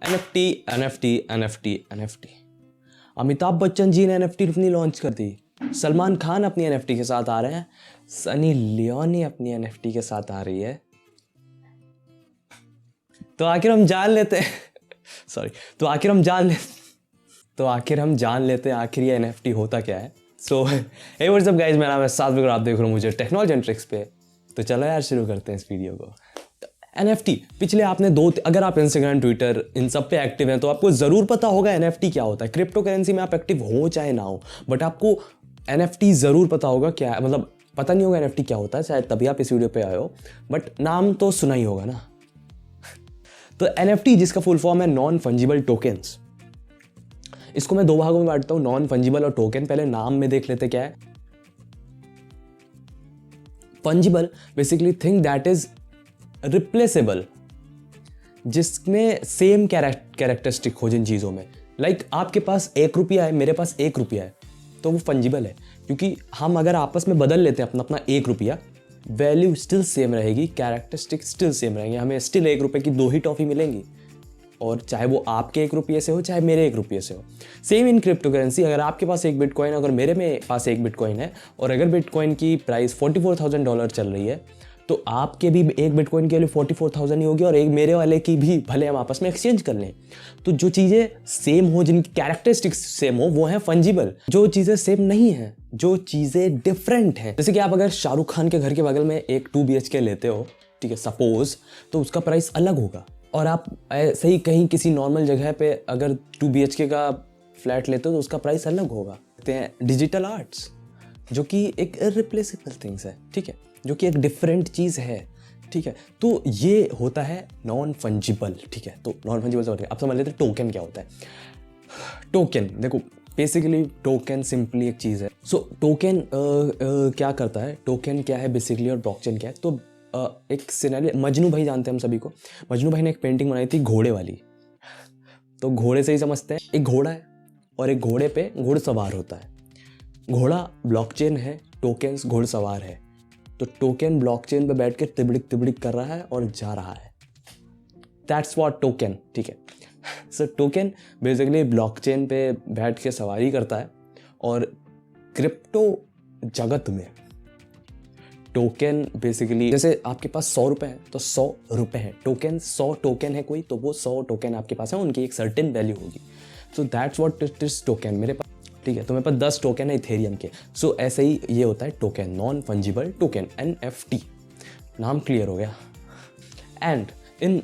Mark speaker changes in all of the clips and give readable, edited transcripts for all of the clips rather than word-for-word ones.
Speaker 1: NFT NFT NFT NFT। Amitabh Bachchan ji ने NFT अपनी launch कर दी, सलमान खान अपनी NFT के साथ आ रहे हैं, सनी लियोनी अपनी NFT के साथ आ रही है। तो आखिर हम जान लेते हैं सॉरी तो आखिर हम जान लेते हैं आखिर ये NFT होता क्या है। सो हे व्हाट्स अप गाइस, मेरा नाम है सात्विक और आप देख रहे हो मुझे टेक्नोलॉजी एंड ट्रिक्स पे। तो चलो यार शुरू करते हैं इस वीडियो को। NFT पिछले आपने अगर आप इंस्टाग्राम ट्विटर इन सब पे एक्टिव हैं तो आपको ज़रूर पता होगा NFT क्या होता है। क्रिप्टो करेंसी में आप एक्टिव हो चाहे ना हो, बट आपको NFT ज़रूर पता होगा क्या, मतलब पता नहीं होगा NFT क्या होता है, शायद तभी आप इस वीडियो पे आए हो, बट नाम तो सुना ही होगा ना। तो NFT जिसका फुल फॉर्म है नॉन फंजिबल टोकन्स, इसको मैं दो भागों में बांटता हूँ, नॉन फंजिबल और टोकन। पहले नाम में देख लेते क्या है। Fungible basically thing that is replaceable, जिसमें सेम कैरेक्टरिस्टिक हो जिन चीज़ों में। लाइक आपके पास 1 रुपया है, मेरे पास 1 रुपया है, तो वो फंजिबल है क्योंकि हम अगर आपस में बदल लेते हैं अपना अपना 1 रुपया, वैल्यू स्टिल सेम रहेगी, कैरेक्टरिस्टिक स्टिल सेम रहेंगे, हमें स्टिल 1 रुपये की 2 ही टॉफ़ी मिलेंगी, और चाहे वो आपके 1 रुपये से हो चाहे मेरे 1 रुपये से हो। सेम इन क्रिप्टो करेंसी, अगर आपके पास 1 बिटकॉइन, अगर मेरे में पास 1 बिटकॉइन है और अगर बिटकॉइन की प्राइस $44,000 चल रही है, तो आपके भी 1 बिटकॉइन के लिए 44,000 ही होगी और एक मेरे वाले की भी, भले हम आपस में एक्सचेंज कर लें। तो जो चीज़ें सेम हो, जिनकी कैरेक्टरिस्टिक्स सेम हो, वो है फंजिबल। जो चीज़ें सेम नहीं हैं, जो चीज़ें डिफरेंट हैं, जैसे कि आप अगर शाहरुख खान के घर के बगल में एक 2 BHK लेते हो, ठीक है सपोज, तो उसका प्राइस अलग होगा। और आप ऐसे ही कहीं किसी नॉर्मल जगह पे अगर 2 BHK का फ्लैट लेते हो तो उसका प्राइस अलग होगा। कहते हैं डिजिटल आर्ट्स, जो कि एक इररिप्लेसेबल थिंग्स है, ठीक है, जो कि एक डिफरेंट चीज़ है, ठीक है। तो ये होता है नॉन फंजिबल, ठीक है। तो नॉन फंजिबल से आप समझ लेते हैं टोकन क्या होता है। टोकन देखो, बेसिकली टोकन सिंपली एक चीज़ है। सो टोकन क्या करता है, टोकन क्या है बेसिकली और ब्लॉकचेन क्या है। तो एक सिनेरियो, मजनू भाई जानते हैं हम सभी को। मजनू भाई ने एक पेंटिंग बनाई थी घोड़े वाली। तो घोड़े से ही समझते हैं, एक घोड़ा है और एक घोड़े पे घुड़सवार होता है। घोड़ा ब्लॉकचेन है, टोकन्स घुड़सवार है। तो टोकन ब्लॉकचेन पे बैठ के तिबड़िक तिबड़िक कर रहा है और जा रहा है। दैट्स व्हाट टोकन, ठीक है। सो टोकन बेसिकली ब्लॉकचेन पे बैठ के सवारी करता है। और क्रिप्टो जगत में टोकन बेसिकली, जैसे आपके पास 100 रुपये है तो 100 रुपये है टोकन, 100 टोकन है कोई, तो वो 100 टोकन आपके पास है, उनकी एक सर्टेन वैल्यू होगी। So that's what it is token. मेरे पास, ठीक है, तो मेरे पास 10 टोकन है इथेरियम के। सो ऐसे ही ये होता है token, non fungible token, NFT। नाम क्लियर हो गया। And in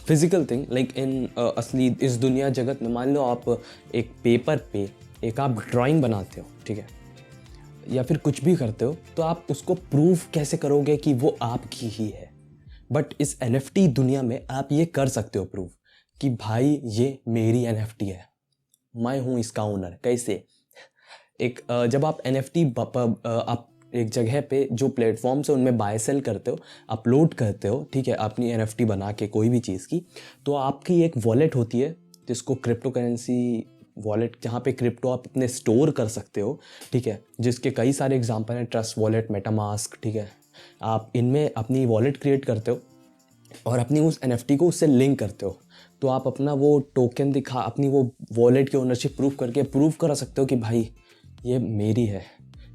Speaker 1: physical thing, like in असली इस दुनिया जगत में, मान लो आप एक पेपर पे एक आप ड्राइंग बनाते हो, ठीक है, या फिर कुछ भी करते हो, तो आप उसको प्रूव कैसे करोगे कि वो आपकी ही है। बट इस NFT दुनिया में आप ये कर सकते हो प्रूव कि भाई ये मेरी NFT है, मैं हूँ इसका ओनर। कैसे? एक जब आप NFT आप एक जगह पे जो प्लेटफॉर्म से उनमें बाय सेल करते हो, अपलोड करते हो, ठीक है, अपनी NFT बना के कोई भी चीज़ की, तो आपकी एक वॉलेट होती है जिसको क्रिप्टो करेंसी वॉलेट, जहाँ पे क्रिप्टो आप अपने स्टोर कर सकते हो, ठीक है, जिसके कई सारे एग्जांपल हैं, ट्रस्ट वॉलेट, मेटामास्क, ठीक है। आप इनमें अपनी वॉलेट क्रिएट करते हो और अपनी उस NFT को उससे लिंक करते हो, तो आप अपना वो टोकन दिखा, अपनी वो वॉलेट की ओनरशिप प्रूफ करके प्रूव कर सकते हो कि भाई ये मेरी है।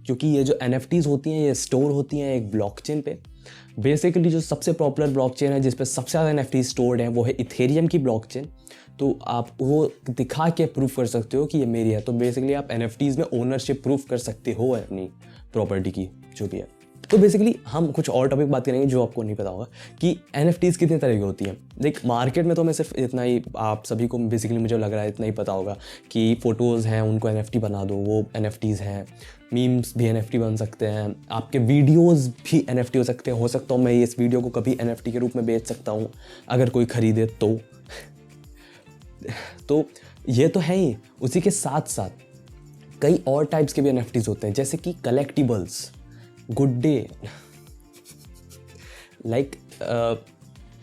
Speaker 1: क्योंकि ये जो NFTs होती हैं ये स्टोर होती हैं एक ब्लॉकचेन पे। बेसिकली जो सबसे पॉपुलर ब्लॉकचेन है जिस पे सबसे ज़्यादा NFT स्टोर्ड है वो है इथेरियम की ब्लॉकचेन। तो आप वो दिखा के प्रूफ कर सकते हो कि ये मेरी है। तो बेसिकली आप NFTs में ओनरशिप प्रूफ कर सकते हो अपनी प्रॉपर्टी की, जो भी है। तो बेसिकली हम कुछ और टॉपिक बात करेंगे जो आपको नहीं पता होगा कि NFTs कितने तरह की होती हैं। देख, मार्केट में तो मैं सिर्फ इतना ही, आप सभी को बेसिकली मुझे लग रहा है इतना ही पता होगा कि फ़ोटोज़ हैं उनको NFT बना दो, वो NFTs हैं। मीम्स भी NFT बन सकते हैं, आपके वीडियोज़ भी NFT हो सकते हैं। हो सकता हूँ मैं इस वीडियो को कभी NFT के रूप में बेच सकता हूँ अगर कोई ख़रीदे तो ये तो है ही। उसी के साथ साथ कई और टाइप्स के भी NFTs होते हैं, जैसे कि कलेक्टिबल्स, गुड डे, लाइक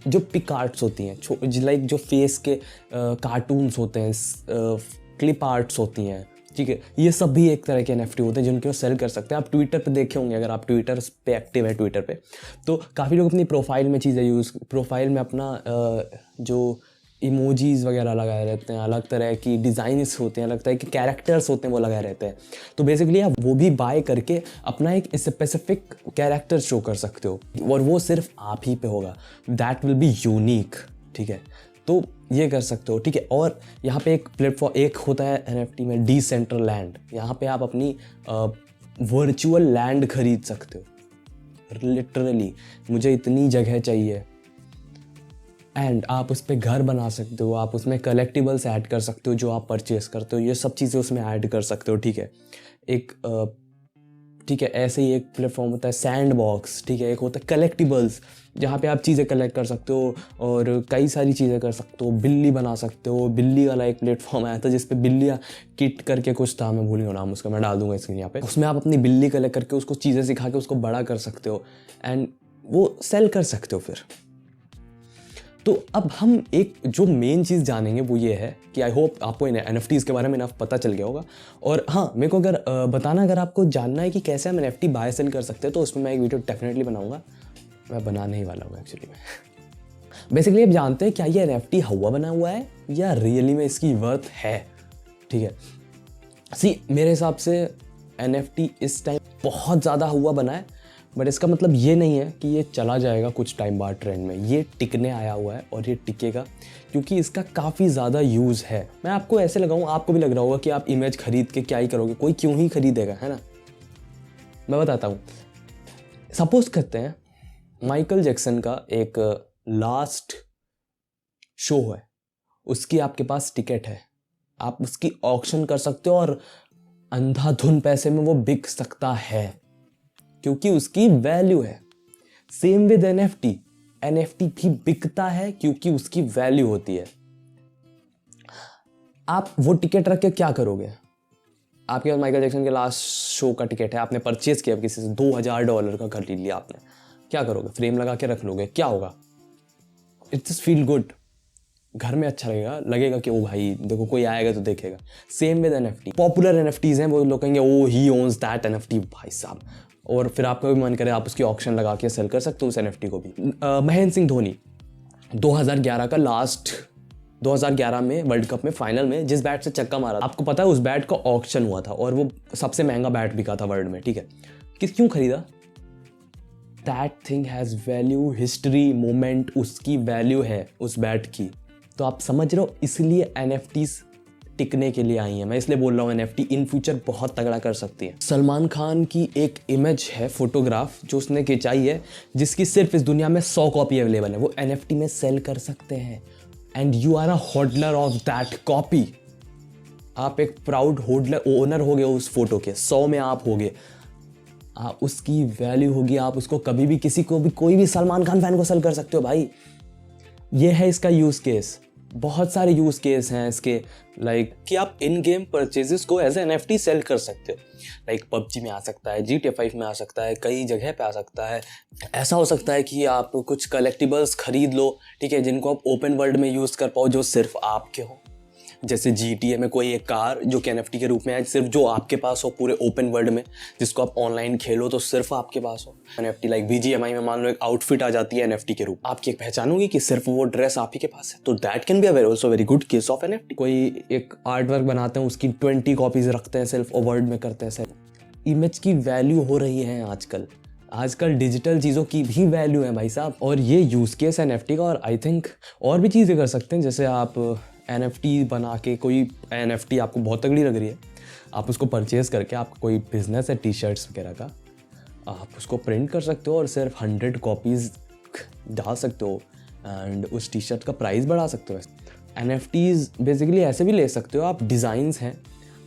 Speaker 1: जो पिक आर्ट्स होती हैं, लाइक जो फेस के कार्टून्स होते हैं, क्लिप आर्ट्स होती हैं, ठीक है, ये सब भी एक तरह के NFT होते हैं जिनके वो सेल कर सकते हैं। आप ट्विटर पे देखे होंगे, अगर आप ट्विटर पे एक्टिव है ट्विटर पे, तो काफ़ी लोग अपनी प्रोफाइल में चीज़ें प्रोफाइल में अपना जो इमोजीज वगैरह लगाए रहते हैं, अलग तरह की डिज़ाइंस होते हैं, अलग तरह के कैरेक्टर्स होते हैं, वो लगाए रहते हैं। तो बेसिकली आप वो भी बाय करके अपना एक स्पेसिफिक कैरेक्टर शो कर सकते हो और वो सिर्फ आप ही पे होगा, दैट विल बी यूनिक, ठीक है। तो ये कर सकते हो, ठीक है। और यहाँ पे एक प्लेटफॉर्म एक होता है NFT में, डिसेंट्रलैंड। यहाँ पे आप अपनी वर्चुअल लैंड खरीद सकते हो, लिटरली मुझे इतनी जगह चाहिए, एंड आप उस पर घर बना सकते हो, आप उसमें कलेक्टिबल्स ऐड कर सकते हो जो आप परचेस करते हो, ये सब चीज़ें उसमें ऐड कर सकते हो, ठीक है। एक ठीक है, ऐसे ही एक प्लेटफॉर्म होता है सैंड बॉक्स, ठीक है। एक होता है कलेक्टिबल्स जहाँ पे आप चीज़ें कलेक्ट कर सकते हो और कई सारी चीज़ें कर सकते हो, बिल्ली बना सकते हो। बिल्ली वाला एक प्लेटफॉर्म आया था जिस पे बिल्लियाँ किट करके कुछ था, मैं भूल गया नाम उसका, मैं डाल दूंगा स्क्रीन यहाँ पे। उसमें आप अपनी बिल्ली कलेक्ट करके उसको चीज़ें सिखा के उसको बड़ा कर सकते हो एंड वो सेल कर सकते हो फिर। तो अब हम एक जो मेन चीज़ जानेंगे वो ये है कि आई होप आपको NFTs के बारे में इनफ पता चल गया होगा। और हाँ, मेरे को अगर बताना, अगर आपको जानना है कि कैसे हम NFT बाय सेल कर सकते हैं तो उसमें मैं एक वीडियो डेफिनेटली बनाऊंगा। मैं बनाने ही वाला हूँ एक्चुअली में। बेसिकली आप जानते हैं क्या ये NFT हवा बना हुआ है या रियली में इसकी वर्थ है, ठीक है। सी मेरे हिसाब से NFT इस टाइम बहुत ज़्यादा हुआ बना है, बट इसका मतलब ये नहीं है कि ये चला जाएगा कुछ टाइम बाद ट्रेंड में। ये टिकने आया हुआ है और ये टिकेगा क्योंकि इसका काफ़ी ज़्यादा यूज़ है। मैं आपको ऐसे लगाऊँ, आपको भी लग रहा होगा कि आप इमेज खरीद के क्या ही करोगे, कोई क्यों ही खरीदेगा, है ना। मैं बताता हूँ। सपोज करते हैं माइकल जैक्सन का एक लास्ट शो है, उसकी आपके पास टिकट है, आप उसकी ऑक्शन कर सकते हो और अंधाधुन पैसे में वो बिक सकता है क्योंकि उसकी वैल्यू है। सेम विद NFT भी बिकता है क्योंकि उसकी वैल्यू होती है। आप वो टिकट रख के क्या करोगे? आपके पास माइकल जैक्सन के लास्ट शो का टिकट है, आपने परचेज किया किसी से, $2000 का खरीद लिया आपने, क्या करोगे? फ्रेम लगा के रख लोगे, क्या होगा? इट जस्ट फील गुड, घर में अच्छा लगेगा कि ओ भाई देखो कोई आएगा तो देखेगा। Same with NFT, popular NFTs हैं, वो लोग कहेंगे ओ ही ओन्स दैट NFT, भाई साहब, और फिर आपका भी मन करे आप उसकी ऑक्शन लगा के सेल कर सकते हो उस NFT को भी। महेंद्र सिंह धोनी 2011 का लास्ट 2011 में वर्ल्ड कप में फाइनल में जिस बैट से छक्का मारा, आपको पता है उस बैट का ऑक्शन हुआ था और वो सबसे महंगा बैट बिका था वर्ल्ड में, ठीक है। क्यों खरीदा? That thing has value, history, moment, उसकी वैल्यू है उस बैट की। तो आप समझ रहे हो, इसलिए NFTs टिकने के लिए आई है। मैं इसलिए बोल रहा हूँ NFT इन फ्यूचर बहुत तगड़ा कर सकती है। सलमान खान की एक इमेज है, फोटोग्राफ जो उसने खिंचाई है, जिसकी सिर्फ इस दुनिया में 100 कॉपी अवेलेबल है, वो NFT में सेल कर सकते हैं and you are a holder of that copy. आप एक प्राउड होल्डर, ओनर हो गए उस फोटो के, 100 में आप हो गए, आप उसकी वैल्यू होगी, आप उसको कभी भी किसी को भी, कोई भी सलमान खान फैन को सेल कर सकते हो भाई। ये है इसका यूज केस। बहुत सारे यूज केस हैं इसके, लाइक कि आप इन गेम परचेजेस को एज ए NFT सेल कर सकते हो। लाइक PUBG में आ सकता है, GTA 5 में आ सकता है, कई जगह पे आ सकता है। ऐसा हो सकता है कि आप कुछ कलेक्टिबल्स खरीद लो, ठीक है, जिनको आप ओपन वर्ल्ड में यूज़ कर पाओ, जो सिर्फ आपके हो। जैसे GTA में कोई एक कार जो कि NFT के रूप में है, सिर्फ जो आपके पास हो पूरे ओपन वर्ल्ड में, जिसको आप ऑनलाइन खेलो तो सिर्फ आपके पास हो। NFT लाइक BGMI में मान लो एक आउटफिट आ जाती है NFT के रूप, आपकी एक पहचान होगी कि सिर्फ वो ड्रेस आप ही के पास है, तो that can be also very good case of NFT। कोई एक आर्ट वर्क बनाते हैं, उसकी 20 कॉपीज रखते हैं, सिर्फ वर्ल्ड में करते हैं सेल। इमेज की वैल्यू हो रही है आजकल डिजिटल चीज़ों की भी वैल्यू है भाई साहब, और ये यूज़ केस है NFT का। और आई थिंक और भी चीज़ें कर सकते हैं, जैसे आप NFT बना के, कोई NFT आपको बहुत तगड़ी लग रही है, आप उसको परचेज़ करके, आपका कोई बिजनेस है टी-शर्ट्स वगैरह का, आप उसको प्रिंट कर सकते हो और सिर्फ 100 कॉपीज़ डाल सकते हो एंड उस टी-शर्ट का प्राइस बढ़ा सकते हो। NFTs बेसिकली ऐसे भी ले सकते हो आप, डिज़ाइंस हैं,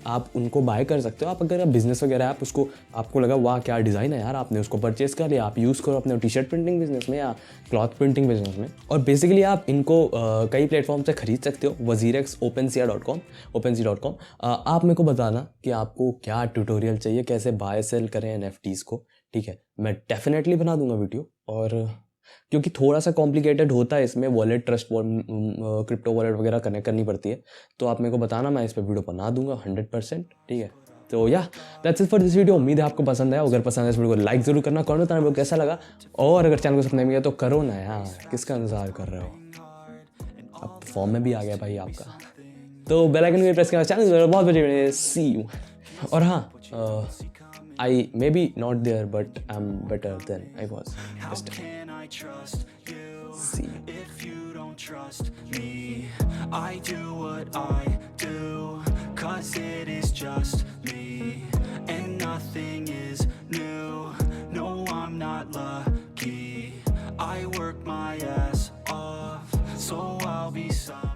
Speaker 1: आप उनको बाय कर सकते हो। आप अगर बिजनेस वगैरह है, आप उसको, आपको लगा वाह क्या डिज़ाइन है यार, आपने उसको परचेज़ कर लिया, आप यूज़ करो अपने टी-शर्ट प्रिंटिंग बिजनेस में या क्लॉथ प्रिंटिंग बिजनेस में। और बेसिकली आप इनको कई प्लेटफॉर्म से खरीद सकते हो, WazirX, OpenSea.com। आप मेरे को बताना कि आपको क्या ट्यूटोरियल चाहिए, कैसे बाय सेल करें NFTs को, ठीक है। मैं डेफिनेटली बना दूंगा वीडियो, और क्योंकि थोड़ा सा कॉम्प्लिकेटेड होता है इसमें, वॉलेट, ट्रस्ट क्रिप्टो वॉलेट वगैरह कनेक्ट करनी पड़ती है, तो आप मेरे को बताना, मैं इस पर वीडियो बना दूंगा 100%, ठीक है। तो या that's it for this video. उम्मीद है आपको पसंद आया। अगर पसंद है इस वीडियो को लाइक जरूर करना, कमेंट बताना वीडियो कैसा लगा, और अगर चैनल को सब्सक्राइब नहीं किया तो करो ना यार, किसका इंतजार कर रहे हो। अब फॉर्म में भी आ गया भाई आपका। तो बेल आइकन भी प्रेस करना, चैनल बहुत बड़े, सी यू। और हाँ, I may be not there but I am better than I was. See you.
Speaker 2: If you don't trust me, I do what I do, 'cause it is just me, and nothing is new. No, I'm not lucky. I work my ass off, so I'll be silent.